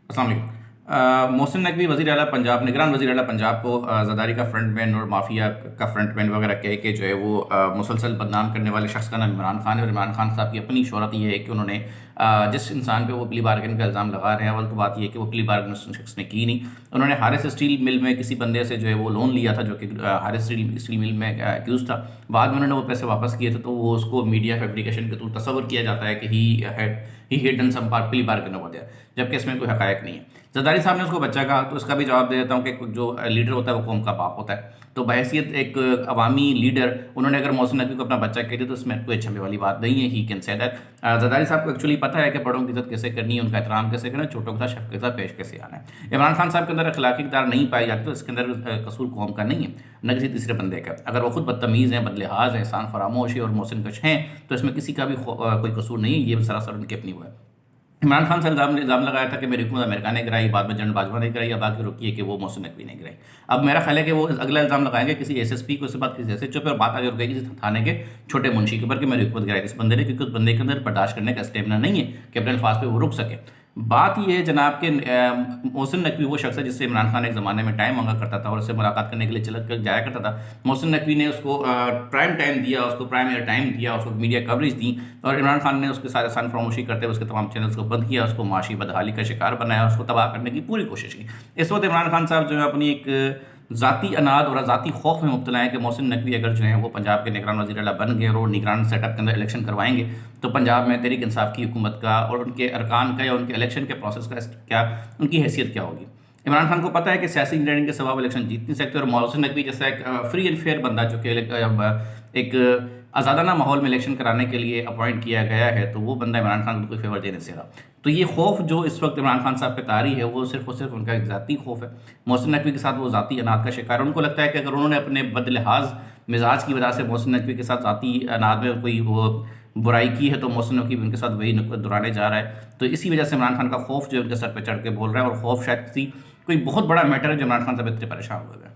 السلام علیکم۔ محسن نقوی وزیر اعلیٰ پنجاب، نگران وزیر اعلیٰ پنجاب کو زرداری کا فرنٹ مین اور مافیا کا فرنٹ مین وغیرہ کہہ کے جو ہے وہ مسلسل بدنام کرنے والے شخص کا نام عمران خان ہے، اور عمران خان صاحب کی اپنی شہرت یہ ہے کہ انہوں نے جس انسان پہ وہ پلی بارگن کا الزام لگا رہے ہیں، اول تو بات یہ ہے کہ وہ پلی بارگن اس شخص نے کی نہیں۔ انہوں نے ہارس اسٹیل مل میں کسی بندے سے جو ہے وہ لون لیا تھا، جو کہ ہارس اسٹیل مل میں ایکیوز تھا۔ بعد میں انہوں نے وہ پیسے واپس کیے تھے، تو وہ اس کو میڈیا فیبریکیشن کے طور تصور کیا جاتا ہے کہ ہی ہیڈ ڈن سم پلی بارگن اوور دیئر، جبکہ اس میں کوئی حقائق نہیں ہے۔ زرداری صاحب نے اس کو بچہ کہا، تو اس کا بھی جواب دے دیتا ہوں کہ جو لیڈر ہوتا ہے وہ قوم کا باپ ہوتا ہے، تو بحیثیت ایک عوامی لیڈر انہوں نے اگر محسن نقوی کو اپنا بچہ کہہ دیا تو اس میں کوئی اچھے والی بات نہیں ہے۔ He can say that Zardari صاحب کو ایکچولی پتہ ہے کہ بڑوں کی عزت کیسے کرنی ہے، ان کا احترام کیسے کرنا ہے، چھوٹوں کے ساتھ شفقت کے ساتھ پیش کیسے آنا ہے۔ عمران خان صاحب کے اندر اخلاقی اقدار نہیں پائی جاتی، تو اس کے اندر قصور قوم کا نہیں ہے، نہ کسی تیسرے بندے کا۔ اگر وہ خود بدتمیز ہیں، بدلحاظ ہیں، احسان فراموش اور محسن کش ہیں، تو اس میں کسی کا بھی کوئی قصور نہیں ہے، یہ سراسر ان کی اپنی وہ ہے۔ عمران خان سے الزام لگایا تھا کہ میری حکومت امریکہ نے گرائی، بعد میں جنرل باجوہ نے گرائی، اب باقی رکی ہے کہ وہ محسن نقوی نے گرائی۔ اب میرا خیال ہے کہ وہ اگلا الزام لگائیں گے کسی ایس ایس پی کو، اس کے بعد کسی ایس ایچ او پہ، اور بات آگے رکے گی کسی تھانے کے چھوٹے منشی کے اوپر کہ میری حکومت گرائی کس بندے نے، کیونکہ اس بندے کے اندر برداشت کرنے کا اسٹیمنا نہیں ہے کہ اپنے الفاظ پہ وہ رک سکے۔ بات یہ ہے جناب کہ محسن نقوی وہ شخص ہے جس سے عمران خان ایک زمانے میں ٹائم مانگا کرتا تھا اور اس سے ملاقات کرنے کے لیے چل کر جایا کرتا تھا۔ محسن نقوی نے اس کو پرائم ٹائم دیا، اس کو پرائم ایئر ٹائم دیا، اس کو میڈیا کوریج دی، اور عمران خان نے اس کے ساتھ آسان فراموشی کرتے ہوئے اس کے تمام چینلز کو بند کیا، اس کو معاشی بدحالی کا شکار بنایا، اس کو تباہ کرنے کی پوری کوشش کی۔ اس وقت عمران خان صاحب جو ہے اپنی ایک ذاتی اناد اور ذاتی خوف میں مبتلا ہیں کہ محسن نقوی اگر جو ہیں وہ پنجاب کے نگران وزیر اعلیٰ بن گئے اور نگران سیٹ اپ کے اندر الیکشن کروائیں گے، تو پنجاب میں تحریک انصاف کی حکومت کا اور ان کے ارکان کا یا ان کے الیکشن کے پروسیس کا کیا ان کی حیثیت کیا ہوگی۔ عمران خان کو پتہ ہے کہ سیاسی انجینئرنگ کے سبب الیکشن جیت نہیں سکتے، اور محسن نقوی جیسا ایک فری اینڈ فیئر بندہ جو کہ ایک آزادانہ ماحول میں الیکشن کرانے کے لیے اپوائنٹ کیا گیا ہے، تو وہ بندہ عمران خان کو کوئی فیور دینے سے رہا۔ تو یہ خوف جو اس وقت عمران خان صاحب پہ طاری ہے، وہ صرف اور صرف ان کا ایک ذاتی خوف ہے۔ محسن نقوی کے ساتھ وہ ذاتی اناد کا شکار ہے۔ ان کو لگتا ہے کہ اگر انہوں نے اپنے بدلحاظ مزاج کی وجہ سے محسن نقوی کے ساتھ ذاتی اناد میں کوئی وہ برائی کی ہے، تو محسن نقوی ان کے ساتھ وہی دہرانے جا رہا ہے۔ تو اسی وجہ سے عمران خان کا خوف جو ان کے سر پہ چڑھ کے بول رہا ہے، اور خوف شاید کوئی بہت بڑا میٹر ہے جو عمران خان صاحب اتنے پریشان ہوئے ہیں۔